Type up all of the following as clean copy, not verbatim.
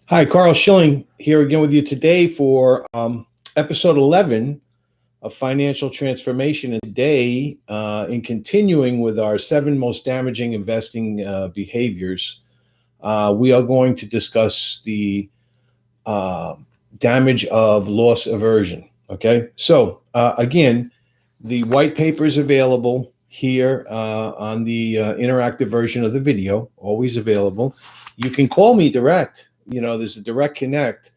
Hi, Carl Schilling here again with you today for episode 11 of Financial Transformation. And today, in continuing with our 7 most damaging investing behaviors, we are going to discuss the damage of loss aversion. Okay, so again, the white paper is available here on the interactive version of the video, always available. You can call me direct. There's a direct connect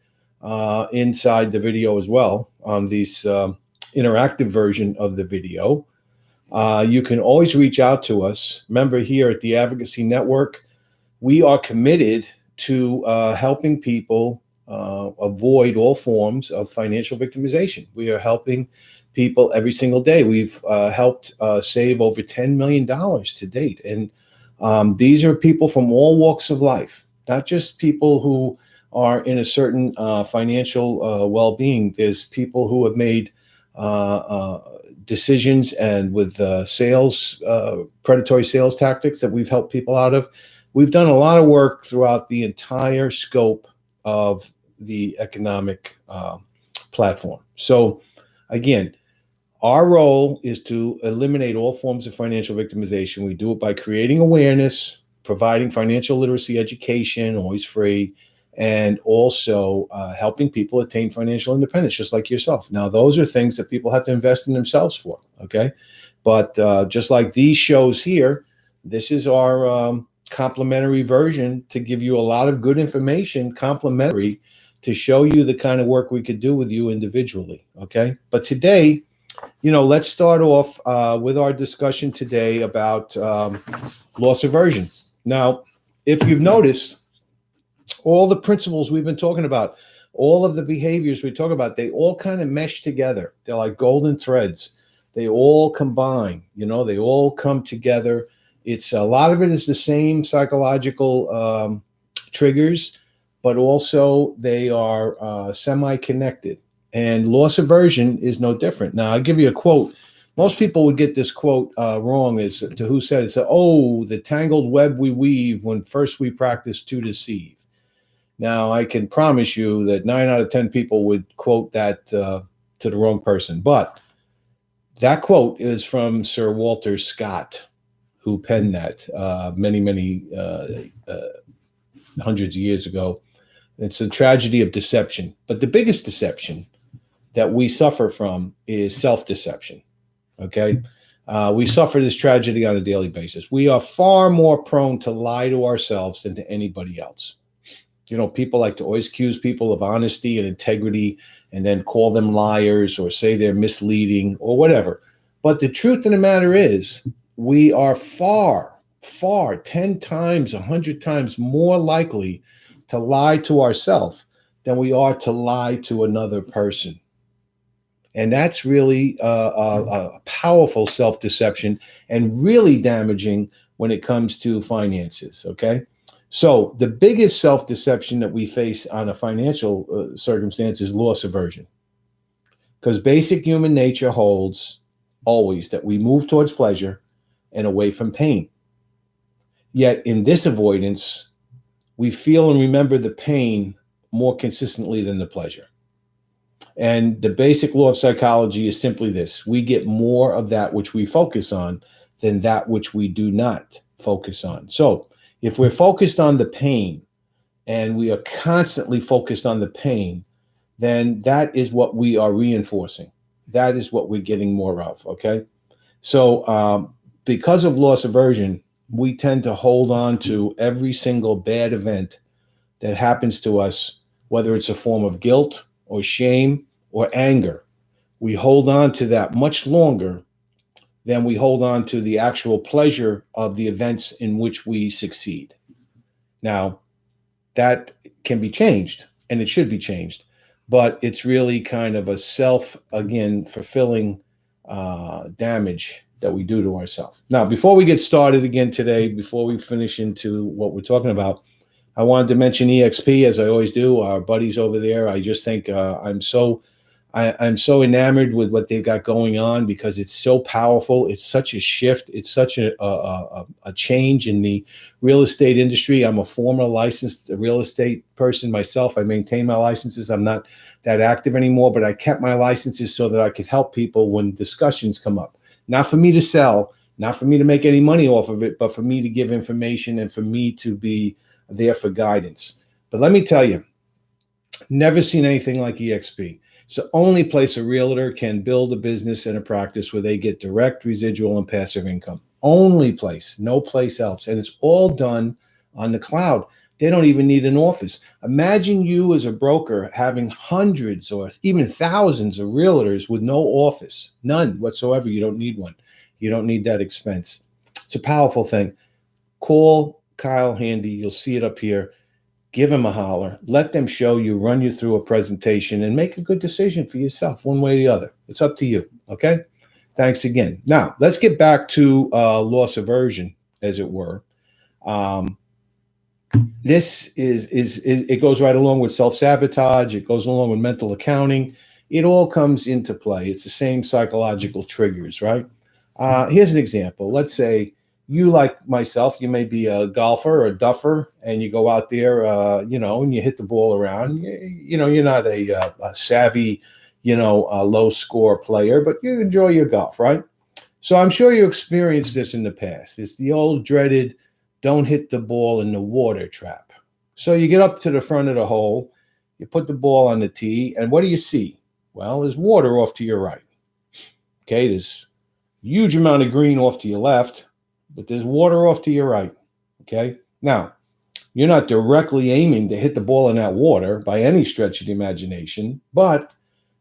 inside the video as well on this interactive version of the video. You can always reach out to us. Remember, here at the Advocacy Network, we are committed to helping people avoid all forms of financial victimization. We are helping people every single day. We've helped save over $10 million to date. And these are people from all walks of life. Not just people who are in a certain financial well-being. There's people who have made decisions and with predatory sales tactics that we've helped people out of. We've done a lot of work throughout the entire scope of the economic platform. So again, our role is to eliminate all forms of financial victimization. We do it by creating awareness, providing financial literacy education, always free, and also helping people attain financial independence, just like yourself. Now, those are things that people have to invest in themselves for, okay? But just like these shows here, this is our complimentary version to give you a lot of good information, complimentary, to show you the kind of work we could do with you individually, okay? But today, let's start off with our discussion today about loss aversion. Now, if you've noticed, all the principles we've been talking about, all of the behaviors we talk about, they all kind of mesh together. They're like golden threads. They all combine, they all come together. It's a lot of it is the same psychological triggers, but also they are semi-connected. And loss aversion is no different. Now, I'll give you a quote. Most people would get this quote wrong as to who said it. It's, "Oh, the tangled web we weave when first we practice to deceive." Now, I can promise you that 9 out of 10 people would quote that to the wrong person. But that quote is from Sir Walter Scott, who penned that many hundreds of years ago. It's a tragedy of deception. But the biggest deception that we suffer from is self-deception. Okay, we suffer this tragedy on a daily basis. We are far more prone to lie to ourselves than to anybody else. People like to always accuse people of honesty and integrity and then call them liars or say they're misleading or whatever. But the truth of the matter is, we are far, 10 times, 100 times more likely to lie to ourselves than we are to lie to another person. And that's really a powerful self-deception and really damaging when it comes to finances, okay? So the biggest self-deception that we face on a financial circumstance is loss aversion. Because basic human nature holds always that we move towards pleasure and away from pain. Yet in this avoidance, we feel and remember the pain more consistently than the pleasure. And the basic law of psychology is simply this: we get more of that which we focus on than that which we do not focus on. So if we're focused on the pain and we are constantly focused on the pain, then that is what we are reinforcing. That is what we're getting more of, okay? So because of loss aversion, we tend to hold on to every single bad event that happens to us, whether it's a form of guilt or shame or anger. We hold on to that much longer than we hold on to the actual pleasure of the events in which we succeed. Now, that can be changed, and it should be changed, but it's really kind of a fulfilling damage that we do to ourselves. Now, before we get started again today, before we finish into what we're talking about, I wanted to mention EXP, as I always do, our buddies over there. I just think I'm so I'm so enamored with what they've got going on because it's so powerful. It's such a shift. It's such a change in the real estate industry. I'm a former licensed real estate person myself. I maintain my licenses. I'm not that active anymore, but I kept my licenses so that I could help people when discussions come up. Not for me to sell, not for me to make any money off of it, but for me to give information and for me to be there for guidance. But let me tell you, never seen anything like EXP. It's the only place a realtor can build a business and a practice where they get direct, residual, and passive income. Only place, no place else. And it's all done on the cloud. They don't even need an office. Imagine you as a broker having hundreds or even thousands of realtors with no office, none whatsoever. You don't need one. You don't need that expense. It's a powerful thing. Call Kyle Handy. You'll see it up here. Give them a holler, let them show you, run you through a presentation, and make a good decision for yourself one way or the other. It's up to you, okay? Thanks again. Now, let's get back to loss aversion, as it were. This is it goes right along with self-sabotage. It goes along with mental accounting. It all comes into play. It's the same psychological triggers, right? Here's an example. Let's say you, like myself, you may be a golfer or a duffer, and you go out there, and you hit the ball around. You're not a savvy, low score player, but you enjoy your golf, right? So I'm sure you experienced this in the past. It's the old dreaded, don't hit the ball in the water trap. So you get up to the front of the hole, you put the ball on the tee, and what do you see? Well, there's water off to your right. Okay, there's a huge amount of green off to your left, but there's water off to your right, okay? Now, you're not directly aiming to hit the ball in that water by any stretch of the imagination, but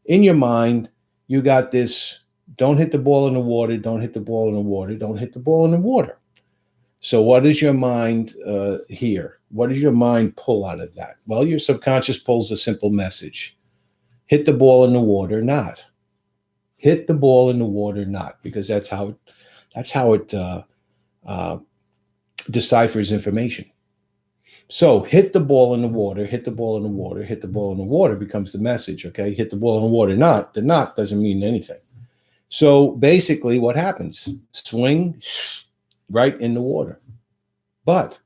in your mind, you got this, don't hit the ball in the water, don't hit the ball in the water, don't hit the ball in the water. So what does your mind hear? What does your mind pull out of that? Well, your subconscious pulls a simple message. Hit the ball in the water, not. Hit the ball in the water, not, because that's how it deciphers information. So hit the ball in the water, hit the ball in the water, hit the ball in the water becomes the message, okay? Hit the ball in the water, not. The not doesn't mean anything. So basically what happens? Swing right in the water. But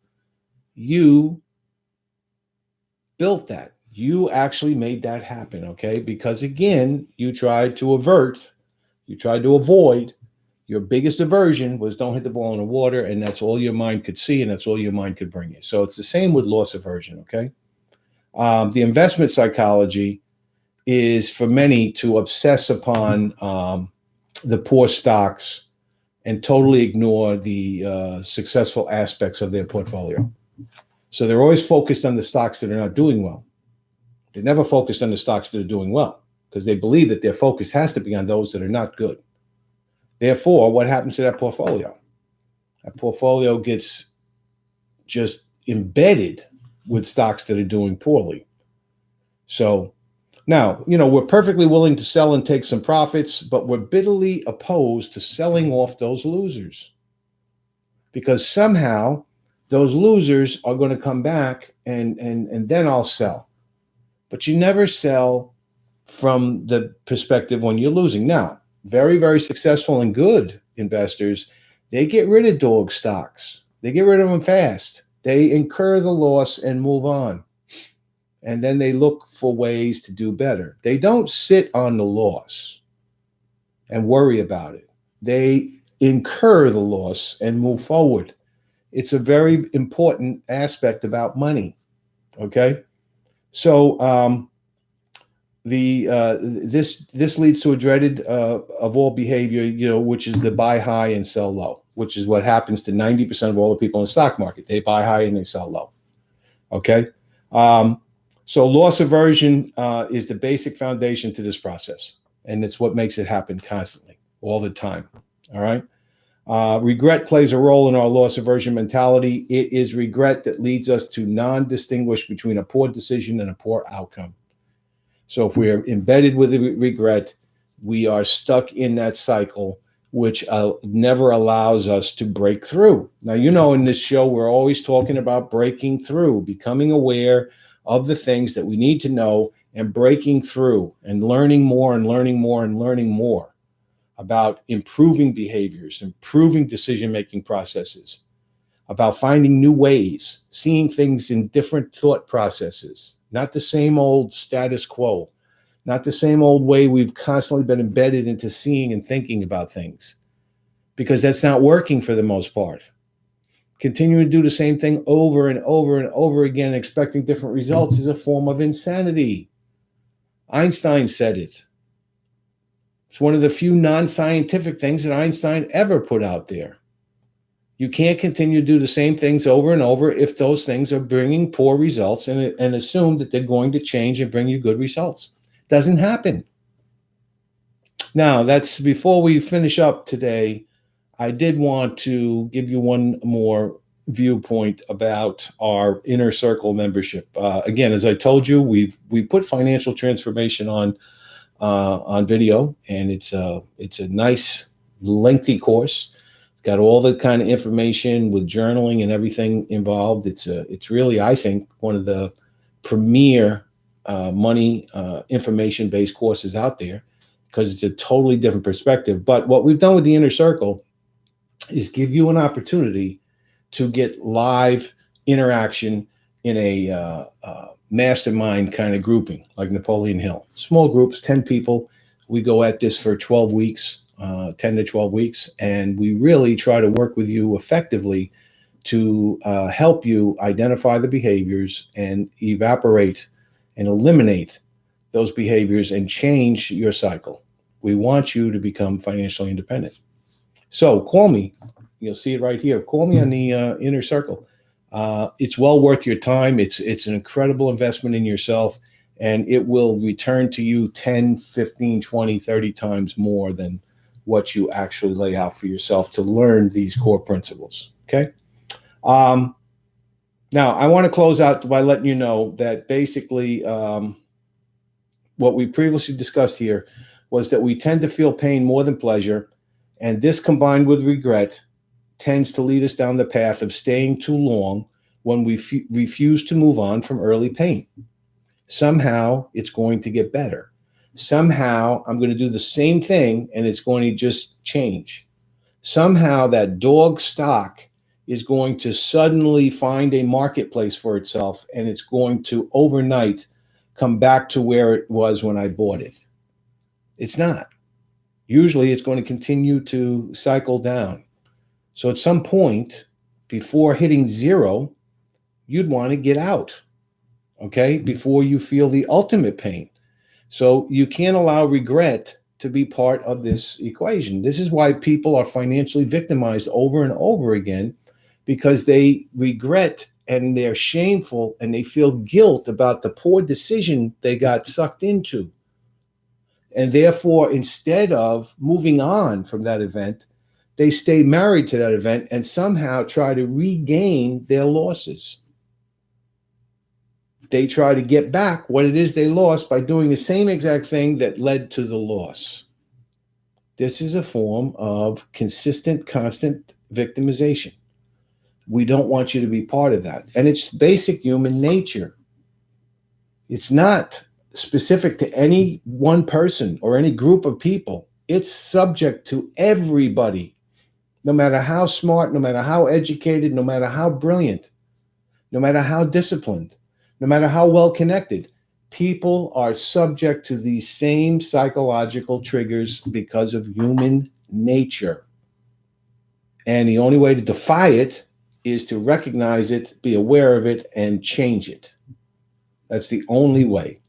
you built that. You actually made that happen, okay? Because again, you tried to avert, you tried to avoid. Your biggest aversion was don't hit the ball in the water, and that's all your mind could see, and that's all your mind could bring you. So it's the same with loss aversion, okay? The investment psychology is for many to obsess upon the poor stocks and totally ignore the successful aspects of their portfolio. So they're always focused on the stocks that are not doing well. They're never focused on the stocks that are doing well because they believe that their focus has to be on those that are not good. Therefore, what happens to that portfolio? That portfolio gets just embedded with stocks that are doing poorly. So now, we're perfectly willing to sell and take some profits, but we're bitterly opposed to selling off those losers because somehow those losers are going to come back and then I'll sell. But you never sell from the perspective when you're losing. Now, very, very successful and good investors, they get rid of dog stocks. They get rid of them fast. They incur the loss and move on. And then they look for ways to do better. They don't sit on the loss and worry about it. They incur the loss and move forward. It's a very important aspect about money, okay? So this leads to a dreaded of all behavior, which is the buy high and sell low, which is what happens to 90% of all the people in the stock market. They buy high and they sell low. Okay. So loss aversion is the basic foundation to this process, and it's what makes it happen constantly, all the time. All right. Regret plays a role in our loss aversion mentality. It is regret that leads us to non-distinguish between a poor decision and a poor outcome. So if we're embedded with regret, we are stuck in that cycle, which never allows us to break through. Now, in this show, we're always talking about breaking through, becoming aware of the things that we need to know and breaking through and learning more and learning more and learning more about improving behaviors, improving decision-making processes, about finding new ways, seeing things in different thought processes, not the same old status quo, not the same old way we've constantly been embedded into seeing and thinking about things, because that's not working for the most part. Continuing to do the same thing over and over and over again, expecting different results, is a form of insanity. Einstein said it. It's one of the few non-scientific things that Einstein ever put out there. You can't continue to do the same things over and over if those things are bringing poor results and assume that they're going to change and bring you good results. Doesn't happen. Now, that's before we finish up today. I did want to give you one more viewpoint about our inner circle membership. Again, as I told you, we put financial transformation on video, and it's a nice lengthy course. It's got all the kind of information with journaling and everything involved. It's really, I think, one of the premier money information-based courses out there, because it's a totally different perspective. But what we've done with the inner circle is give you an opportunity to get live interaction in a mastermind kind of grouping, like Napoleon Hill. Small groups, 10 people. We go at this for 12 weeks, 10 to 12 weeks, and we really try to work with you effectively to help you identify the behaviors and evaporate and eliminate those behaviors and change your cycle. We want you to become financially independent. So call me. You'll see it right here. Call me on the inner circle. It's well worth your time. It's an incredible investment in yourself, and it will return to you 10, 15, 20, 30 times more than what you actually lay out for yourself to learn these core principles. Okay. Now, I want to close out by letting you know that basically what we previously discussed here was that we tend to feel pain more than pleasure, and this combined with regret tends to lead us down the path of staying too long when we refuse to move on from early pain. Somehow it's going to get better. Somehow I'm going to do the same thing and it's going to just change. Somehow that dog stock is going to suddenly find a marketplace for itself, and it's going to overnight come back to where it was when I bought it. It's not. Usually it's going to continue to cycle down. So at some point before hitting zero, you'd want to get out, okay, before you feel the ultimate pain. So you can't allow regret to be part of this equation. This is why people are financially victimized over and over again, because they regret and they're shameful and they feel guilt about the poor decision they got sucked into. And therefore, instead of moving on from that event, they stay married to that event and somehow try to regain their losses. They try to get back what it is they lost by doing the same exact thing that led to the loss. This is a form of consistent, constant victimization. We don't want you to be part of that. And it's basic human nature. It's not specific to any one person or any group of people. It's subject to everybody, no matter how smart, no matter how educated, no matter how brilliant, no matter how disciplined, no matter how well connected. People are subject to these same psychological triggers because of human nature. And the only way to defy it is to recognize it, be aware of it, and change it. That's the only way.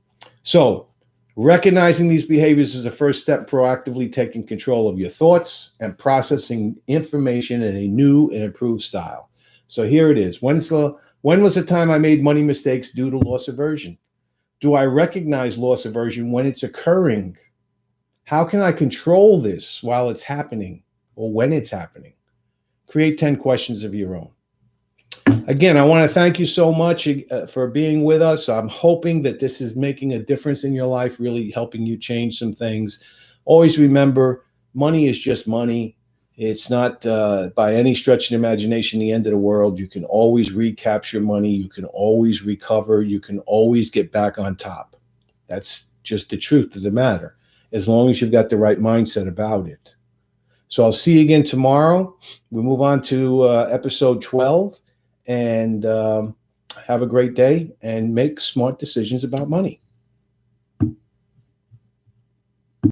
So recognizing these behaviors is the first step, proactively taking control of your thoughts and processing information in a new and improved style. So here it is. When was the time I made money mistakes due to loss aversion? Do I recognize loss aversion when it's occurring? How can I control this while it's happening or when it's happening? Create 10 questions of your own. Again, I want to thank you so much for being with us. I'm hoping that this is making a difference in your life, really helping you change some things. Always remember, money is just money. It's not by any stretch of imagination the end of the world. You can always recapture money. You can always recover. You can always get back on top. That's just the truth of the matter, as long as you've got the right mindset about it. So I'll see you again tomorrow. We move on to episode 12, and have a great day and make smart decisions about money.